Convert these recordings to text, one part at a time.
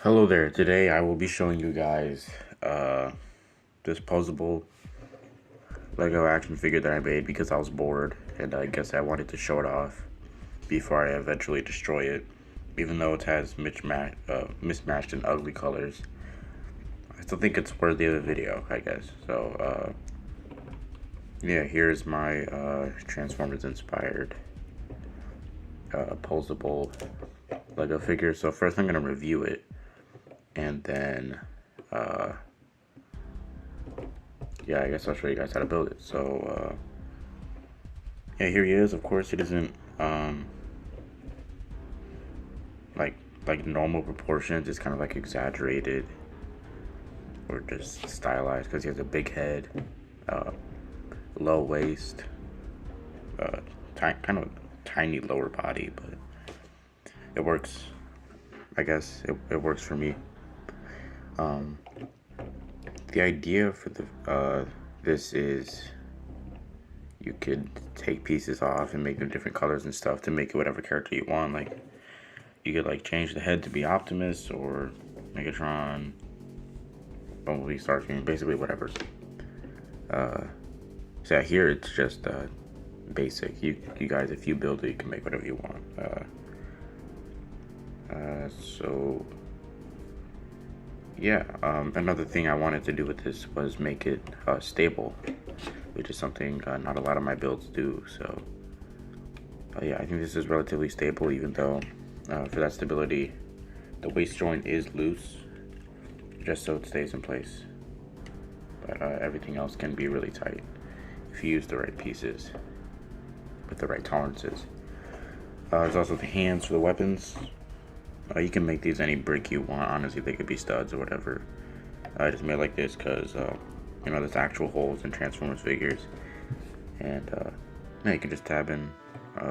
Hello there. Today I will be showing you guys this posable Lego action figure that I made because I was bored and I guess I wanted to show it off before I eventually destroy it. Even though it has mismatched and ugly colors, I still think it's worthy of a video, I guess. So yeah, here's my Transformers inspired posable Lego figure. So first I'm gonna review it and then yeah, I guess I'll show you guys how to build it. So, yeah, here he is. Of course, it isn't like normal proportions. It's kind of like exaggerated or just stylized because he has a big head, uh, low waist, kind of tiny lower body, but it works. I guess it works for me. Um, the idea for this is you could take pieces off and make them different colors and stuff to make it whatever character you want. Like you could like change the head to be Optimus or Megatron, Bumblebee, Starscream, basically whatever. So yeah, here it's just basic. You guys, if you build it, you can make whatever you want. So yeah, another thing I wanted to do with this was make it stable, which is something not a lot of my builds do. So yeah, I think this is relatively stable, even though for that stability, the waist joint is loose, just so it stays in place. But everything else can be really tight if you use the right pieces with the right tolerances. There's also the hands for the weapons. You can make these any brick you want. Honestly, they could be studs or whatever. I just made like this because you know, there's actual holes in Transformers figures, and yeah, you can just tab in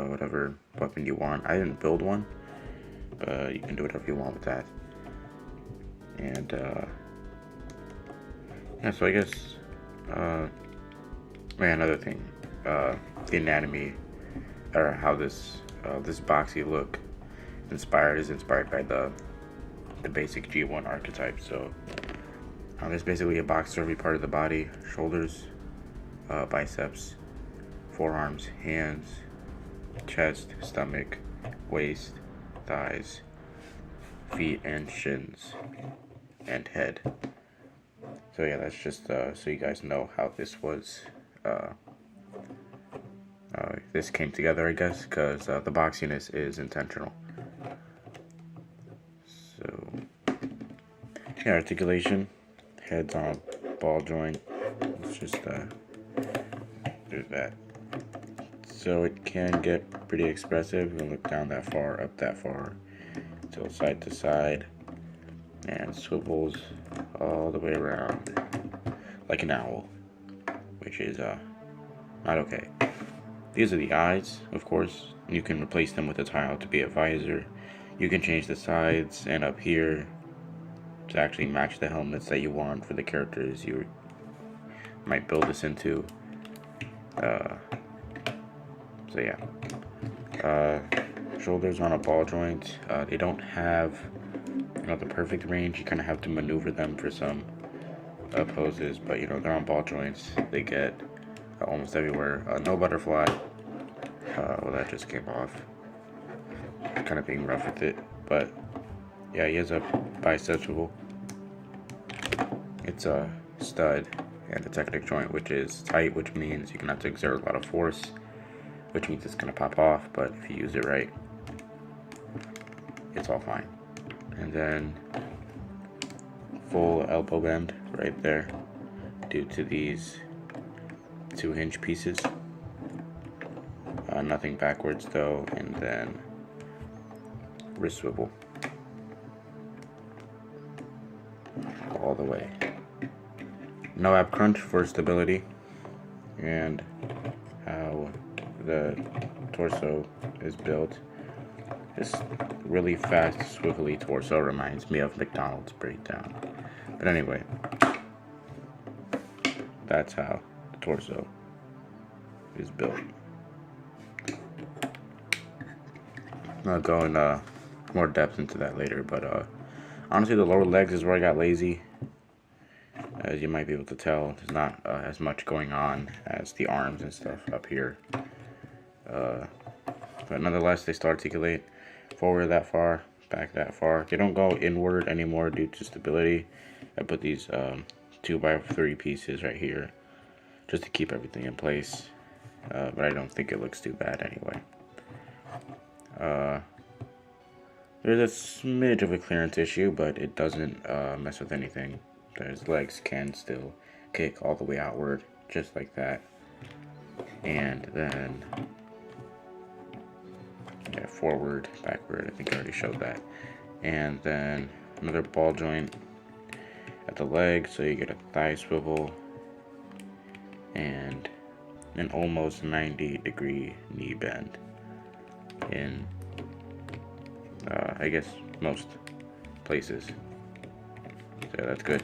whatever weapon you want. I didn't build one, but you can do whatever you want with that. And yeah, so I guess another thing, the anatomy or how this boxy look is inspired by the basic G1 archetype. So there's basically a box for every part of the body: shoulders, biceps, forearms, hands, chest, stomach, waist, thighs, feet, and shins, and head. So yeah, that's just so you guys know how this was. This came together, I guess, because the boxiness is intentional. So yeah, articulation, head's on a ball joint. Let's just do that. So it can get pretty expressive. You can look down that far, up that far, tilt side to side, and swivels all the way around like an owl, which is not okay. These are the eyes, of course. You can replace them with a tile to be a visor. You can change the sides and up here to actually match the helmets that you want for the characters you might build this into. So yeah. Shoulders on a ball joint. They don't have the perfect range. You kind of have to maneuver them for some poses, but they're on ball joints. They get almost everywhere. No butterfly. Well, that just came off. Kind of being rough with it, but yeah, he has a bicep swivel. It's a stud and a technic joint, which is tight, which means you can have to exert a lot of force, which means it's gonna pop off. But if you use it right, it's all fine. And then full elbow bend right there, due to these 2-hinge pieces. Nothing backwards though, and then wrist swivel all the way. No ab crunch for stability, and how the torso is built. This really fast, swivelly torso reminds me of McDonald's breakdown. But anyway, that's how the torso is built. I'll go in more depth into that later, but Honestly, the lower legs is where I got lazy. As you might be able to tell, there's not as much going on as the arms and stuff up here. But nonetheless, they start to articulate forward that far, back that far. They don't go inward anymore due to stability. I put these 2x3 pieces right here just to keep everything in place. But I don't think it looks too bad anyway. There's a smidge of a clearance issue, but it doesn't mess with anything. His legs can still kick all the way outward, just like that. And then, yeah, forward, backward, I think I already showed that. And then another ball joint at the leg, so you get a thigh swivel and an almost 90-degree knee bend in, I guess, most places. So that's good.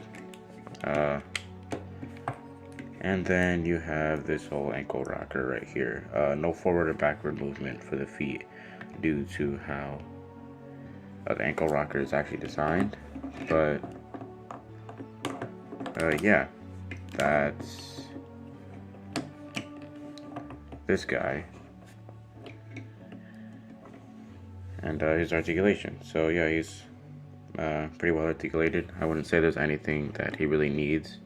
And then you have this whole ankle rocker right here. No forward or backward movement for the feet due to how the ankle rocker is actually designed. But yeah, that's this guy and his articulation. So yeah, he's pretty well articulated. I wouldn't say there's anything that he really needs.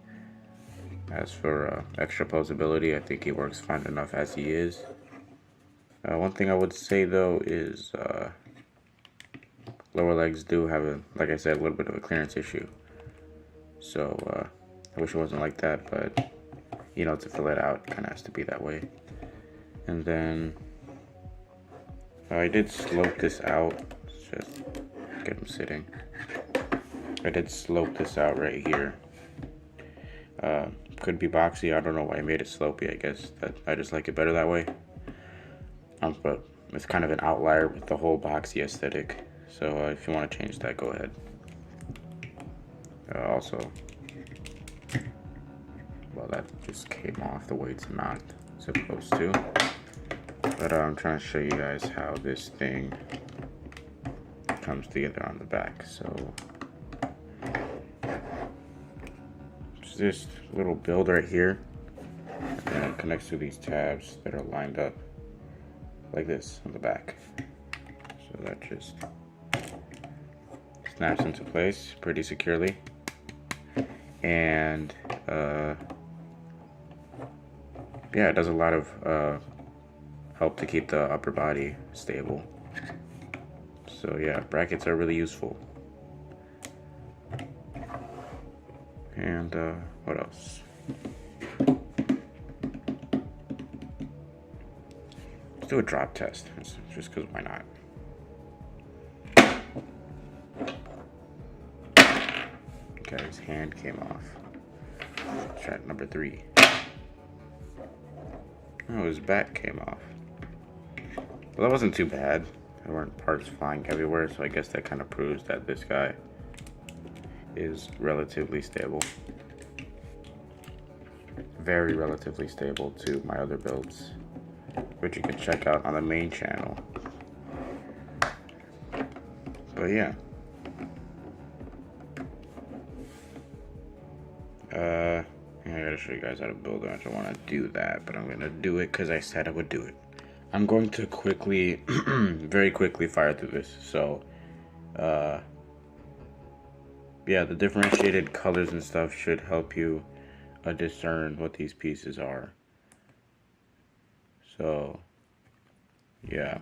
As for extra posability, I think he works fine enough as he is. One thing I would say though is lower legs do have, like I said, a little bit of a clearance issue. So I wish it wasn't like that, but you know, to fill it out, it kind of has to be that way. And then I did slope this out. Let's just get him sitting. I did slope this out right here. Could be boxy. I don't know why I made it slopey. I guess that I just like it better that way. But it's kind of an outlier with the whole boxy aesthetic. So if you want to change that, go ahead. Also, well, that just came off the way it's not supposed to. But I'm trying to show you guys how this thing comes together on the back. So it's this little build right here, and then it connects to these tabs that are lined up like this on the back. So that just snaps into place pretty securely. And yeah, it does a lot of help to keep the upper body stable. So yeah, brackets are really useful. And what else? Let's do a drop test, just because why not? Okay, his hand came off. Let's try number 3. Oh, his back came off. Well, that wasn't too bad. There weren't parts flying everywhere, so I guess that kind of proves that this guy is relatively stable. Very relatively stable to my other builds, which you can check out on the main channel. But yeah. I gotta show you guys how to build it. I don't want to do that, but I'm gonna do it because I said I would do it. I'm going to quickly, very quickly fire through this. So, yeah, the differentiated colors and stuff should help you discern what these pieces are. So, yeah.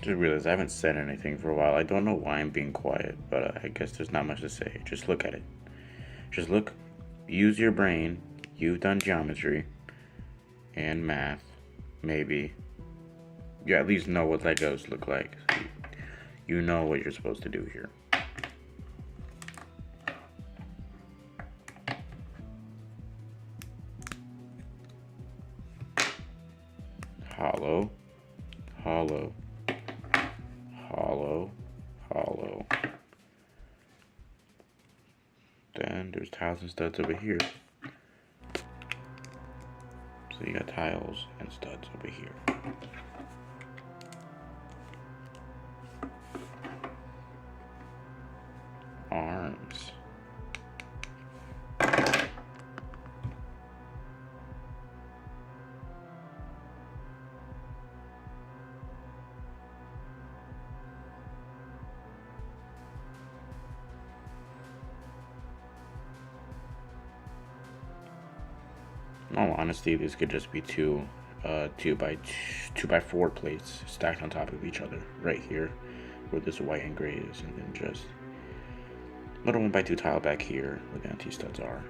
Just realized I haven't said anything for a while. I don't know why I'm being quiet, but I guess there's not much to say. Just look at it. Just look. Use your brain. You've done geometry and math, maybe. You at least know what Legos look like. You know what you're supposed to do here. Hollow, hollow, hollow, hollow. Then there's tiles and studs over here. So you got tiles and studs over here. Arms. In all honesty, this could just be two by four plates stacked on top of each other right here where this white and gray is, and then just little 1x2 tile back here where the anti-studs are,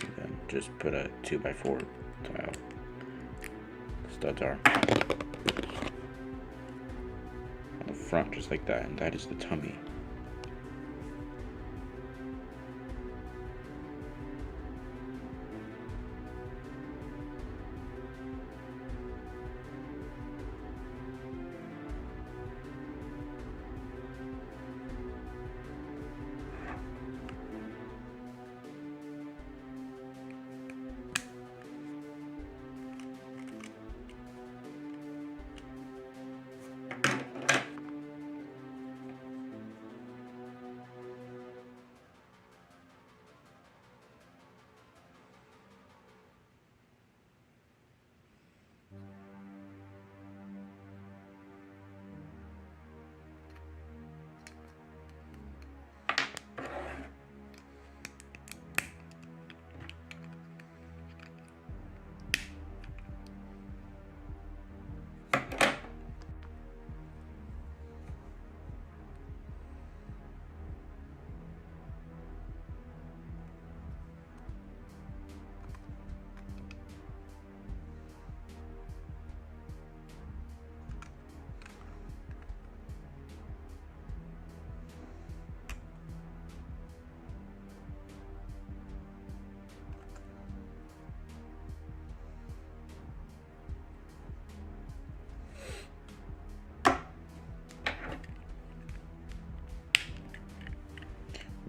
and then just put a 2x4 tile. Studs are on the front just like that, and that is the tummy.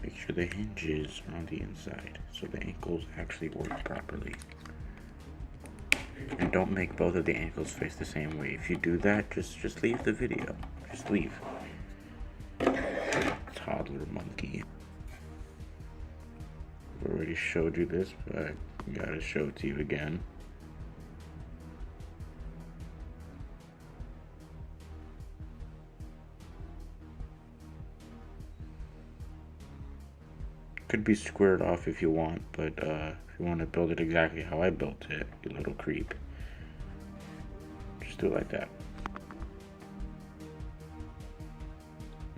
Make sure the hinges are on the inside so the ankles actually work properly. And don't make both of the ankles face the same way. If you do that, just leave the video. Just leave. Toddler monkey. I've already showed you this, but I gotta show it to you again. Could be squared off if you want, but if you want to build it exactly how I built it, you little creep, just do it like that.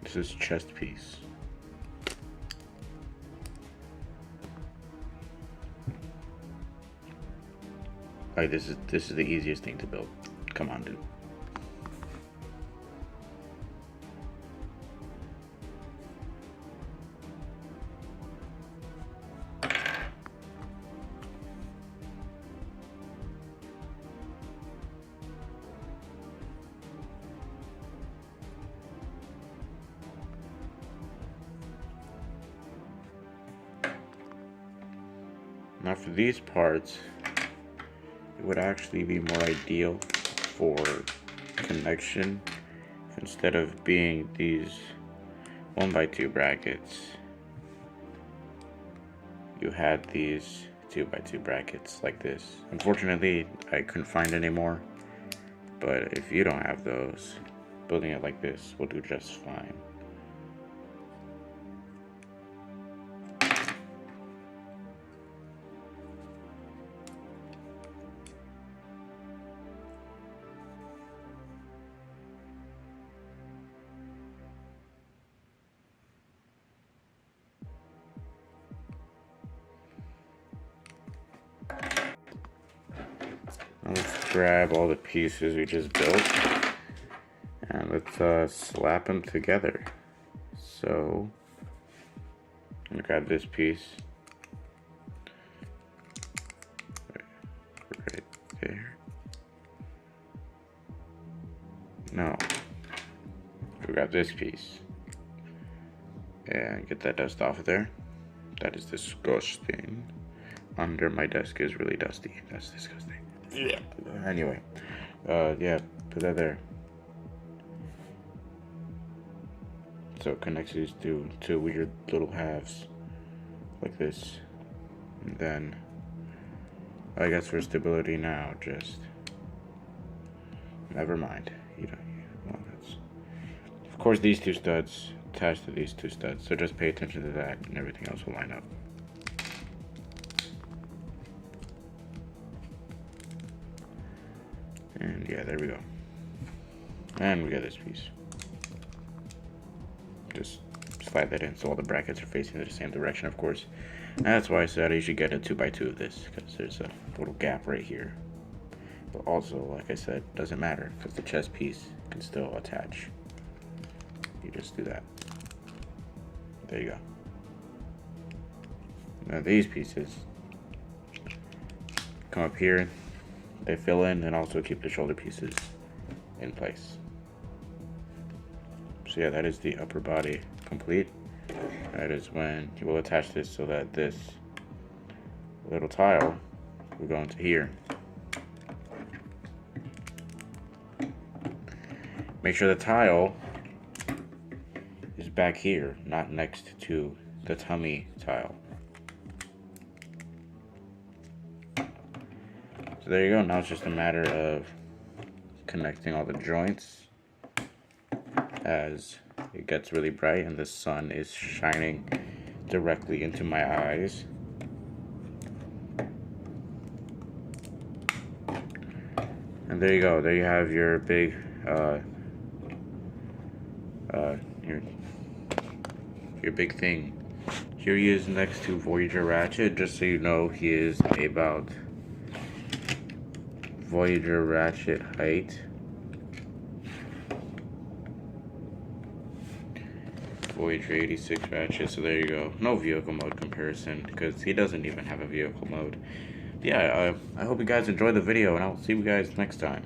This is chest piece. Like this is the easiest thing to build. Come on, dude. Now for these parts, it would actually be more ideal for connection instead of being these 1x2 brackets. You had these 2x2 brackets like this. Unfortunately, I couldn't find any more, but if you don't have those, building it like this will do just fine. grab all the pieces we just built and let's slap them together. So I'm gonna grab this piece right there. No, we'll grab this piece and get that dust off of there. That is disgusting. Under my desk is really dusty. That's disgusting. Yeah. Anyway, yeah, put that there. So it connects these two weird little halves like this. And then, I guess for stability now, just never mind. You don't. Well, that's. Of course, these two studs attached to these two studs. So just pay attention to that, and everything else will line up. And yeah, there we go. And we got this piece. Just slide that in so all the brackets are facing the same direction, of course. And that's why I said I usually get a 2x2 of this, because there's a little gap right here. But also, like I said, doesn't matter, because the chest piece can still attach. You just do that. There you go. Now these pieces come up here. They fill in and also keep the shoulder pieces in place. So yeah, that is the upper body complete. That is when you will attach this so that this little tile will go into here. Make sure the tile is back here, not next to the tummy tile. So there you go. Now it's just a matter of connecting all the joints as it gets really bright and the sun is shining directly into my eyes. And there you go. There you have your big your big thing. Here he is next to Voyager Ratchet. Just so you know, he is about Voyager Ratchet height. Voyager 86 Ratchet, so there you go. No vehicle mode comparison, because he doesn't even have a vehicle mode. Yeah, I hope you guys enjoyed the video, and I'll see you guys next time.